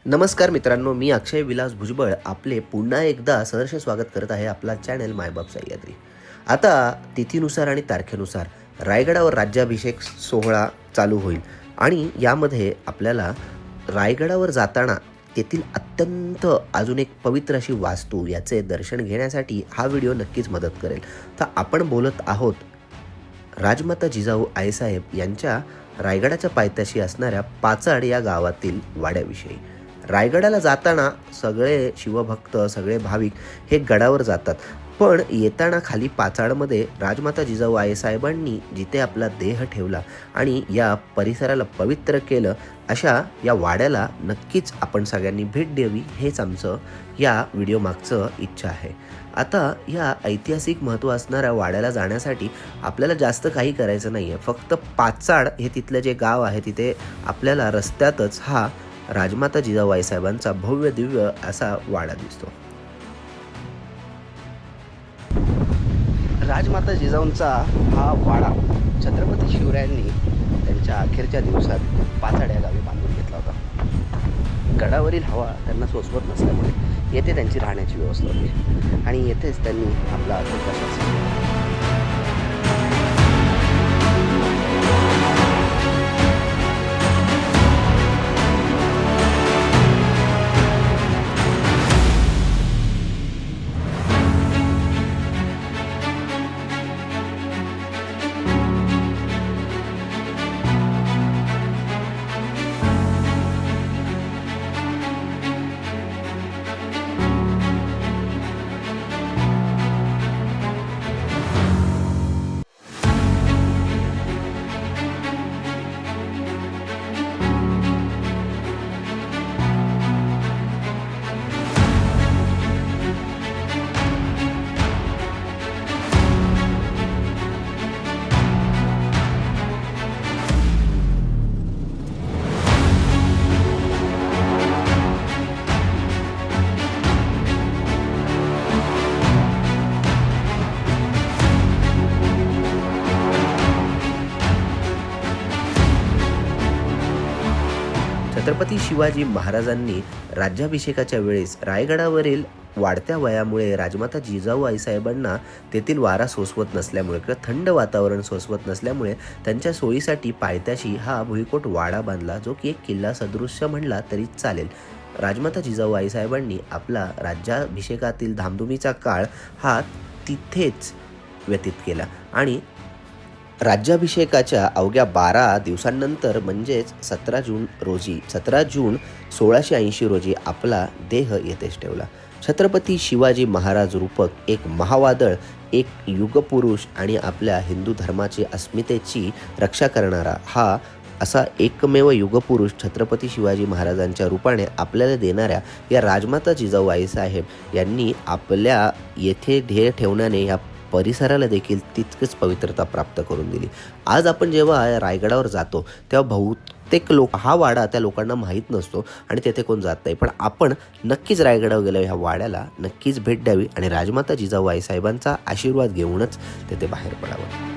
नमस्कार मित्रांनो, मी अक्षय विलास भुजबळ आपले पुन्हा एकदा सहर्ष स्वागत करत आहे आपला चॅनल मायबाप सह्याद्री. आता तिथीनुसार आणि तारखेनुसार रायगडावर राज्याभिषेक सोहळा चालू होईल आणि यामध्ये आपल्याला रायगडावर जाताना तेथील अत्यंत अजून एक पवित्र अशी वास्तू याचे दर्शन घेण्यासाठी हा व्हिडिओ नक्कीच मदत करेल. तर आपण बोलत आहोत राजमाता जिजाऊ आईसाहेब यांच्या रायगडाच्या पायथ्याशी असणाऱ्या पाचाड या गावातील वाड्याविषयी. रायगडाला जाताना सगळे शिवभक्त, सगळे भाविक हे गडावर जातात, पण येताना खाली पाचाडमध्ये राजमाता जिजाऊ आईसाहेबांनी जिथे आपला देह ठेवला आणि या परिसराला पवित्र केलं, अशा या वाड्याला नक्कीच आपण सगळ्यांनी भेट द्यावी, हेच आमचं या व्हिडिओमागचं इच्छा आहे. आता या ऐतिहासिक महत्त्व असणाऱ्या वाड्याला जाण्यासाठी आपल्याला जास्त काही करायचं नाही आहे. फक्त पाचाड हे तिथलं जे गाव आहे, तिथे आपल्याला रस्त्यातच हा राजमाता जिजाऊ आईसाहेबांचा भव्य दिव्य असा वाडा दिसतो. राजमाता जिजाऊंचा हा वाडा छत्रपती शिवरायांनी त्यांच्या अखेरच्या दिवसात पाचाड या गावी बांधून घेतला होता. गडावरील हवा त्यांना सोसवत नसल्यामुळे येथे त्यांची राहण्याची व्यवस्था होती आणि येथेच त्यांनी आपला अखेरचा श्वास घेतला. छत्रपती शिवाजी महाराजांनी राज्याभिषेकाच्या वेळेस रायगडावरील वाढत्या वयामुळे राजमाता जिजाऊ आईसाहेबांना तेथील वारा सोसवत नसल्यामुळे किंवा थंड वातावरण सोसवत नसल्यामुळे त्यांच्या सोयीसाठी पायथ्याशी हा भुईकोट वाडा बांधला, जो की एक किल्ला सदृश्य म्हणला तरी चालेल. राजमाता जिजाऊ आईसाहेबांनी आपला राज्याभिषेकातील धामधुमीचा काळ हा तिथेच व्यतीत केला आणि राज्याभिषेकाच्या अवघ्या 12 दिवसांनंतर म्हणजेच 17 जून 1680 रोजी आपला देह येथेच ठेवला. छत्रपती शिवाजी महाराज रूपक एक महावादळ, एक युगपुरुष आणि आपल्या हिंदू धर्माची अस्मितेची रक्षा करणारा हा असा एकमेव युगपुरुष छत्रपती शिवाजी महाराजांच्या रूपाने आपल्याला देणाऱ्या या राजमाता जिजाऊ आईसाहेब यांनी आपल्या येथे ध्येय ठेवण्याने या परिसराला देखील तितकीच पवित्रता प्राप्त करून दिली. आज आपण जेव्हा रायगडावर जातो तेव्हा बहुतेक लोक हा वाडा त्या लोकांना माहीत नसतो आणि तेथे कोण जात नाही, पण आपण नक्कीच रायगडावर गेलो ह्या वाड्याला नक्कीच भेट द्यावी आणि राजमाता जिजाऊ आईसाहेबांचा आशीर्वाद घेऊनच तेथे बाहेर पडावं.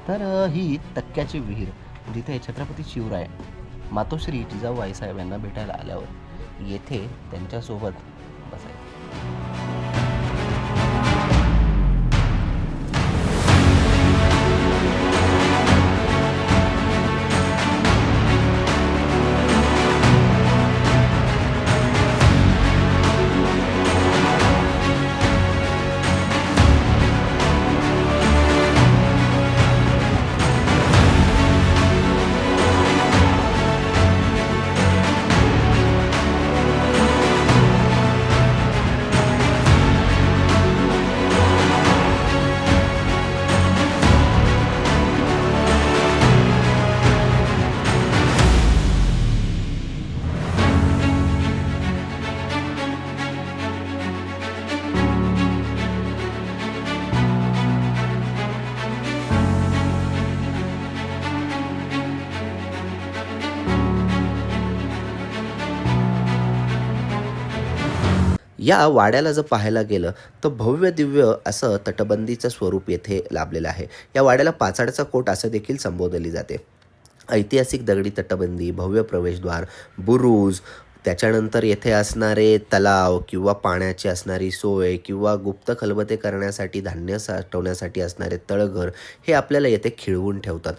तर ही टक्क्याची विहीर, जिथे छत्रपती शिवराय मातोश्री जिजाऊ आईसाहेब यांना भेटायला आल्यावर येथे त्यांच्यासोबत बसायचे. या वाड्याला जर पाहायला गेलं तर भव्य दिव्य असं तटबंदीचं स्वरूप येथे लाभलेलं आहे. या वाड्याला पाचाडचा कोट असं देखील संबोधले जाते. ऐतिहासिक दगडी तटबंदी, भव्य प्रवेशद्वार, बुरुज, त्याच्यानंतर येथे असणारे तलाव किंवा पाण्याची असणारी सोय किंवा गुप्त खलबते करण्यासाठी, धान्य साठवण्यासाठी असणारे तळघर हे आपल्याला येथे खिळवून ठेवतात.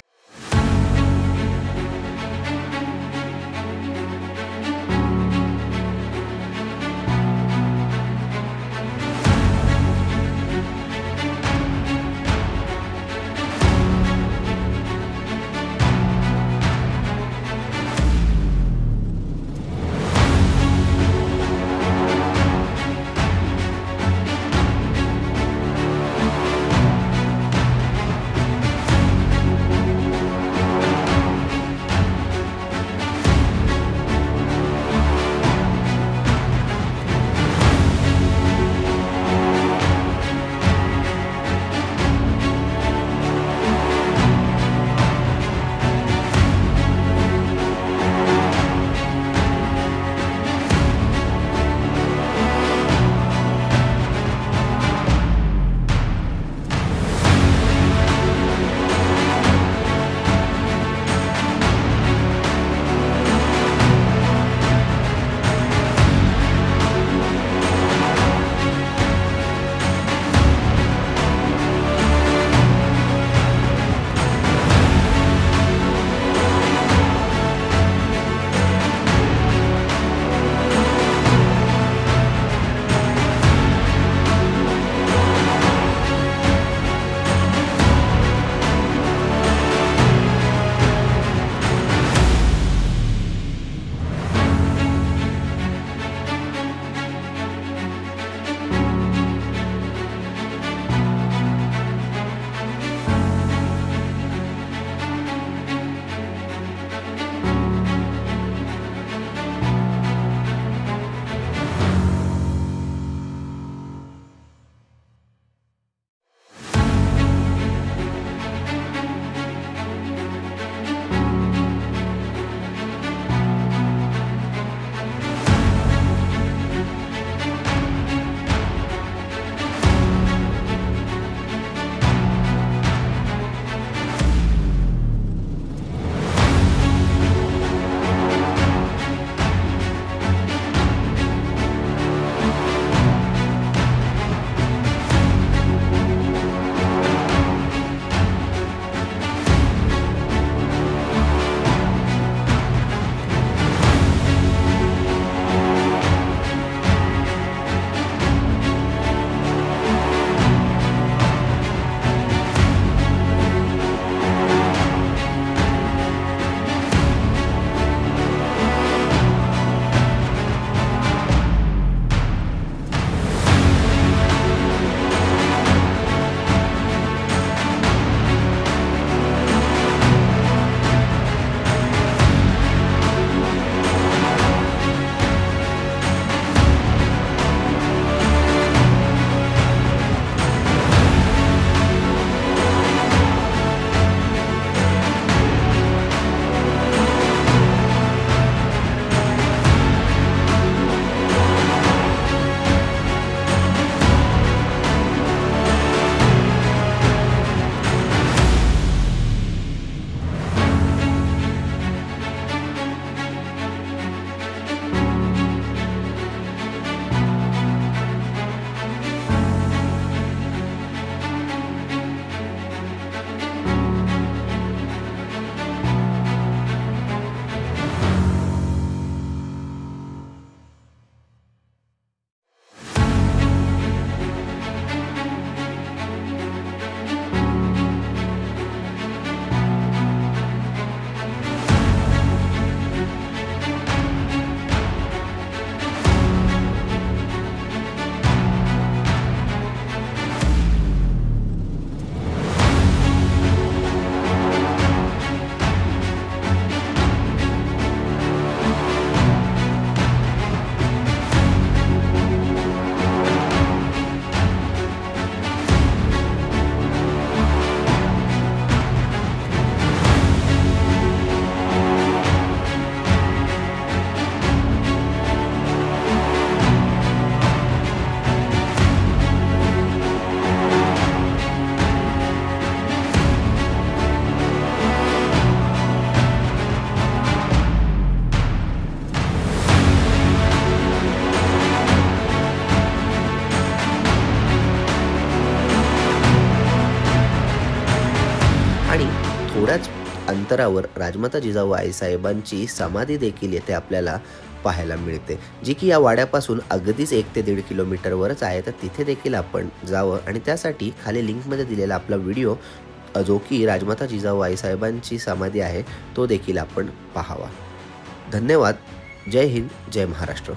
अंतरावर राजमाता जिजाऊ आईसाहेबांची समाधी देखील येथे आपल्याला पाहायला मिळते, जी की या वाड्यापासून अगदीच 1 ते 1.5 किलोमीटरवरच आहे. तर तिथे देखील आपण जावं आणि त्यासाठी खाली लिंकमध्ये दिलेला आपला व्हिडिओ जो की राजमाता जिजाऊ आईसाहेबांची समाधी आहे तो देखील आपण पाहावा. धन्यवाद. जय हिंद, जय महाराष्ट्र.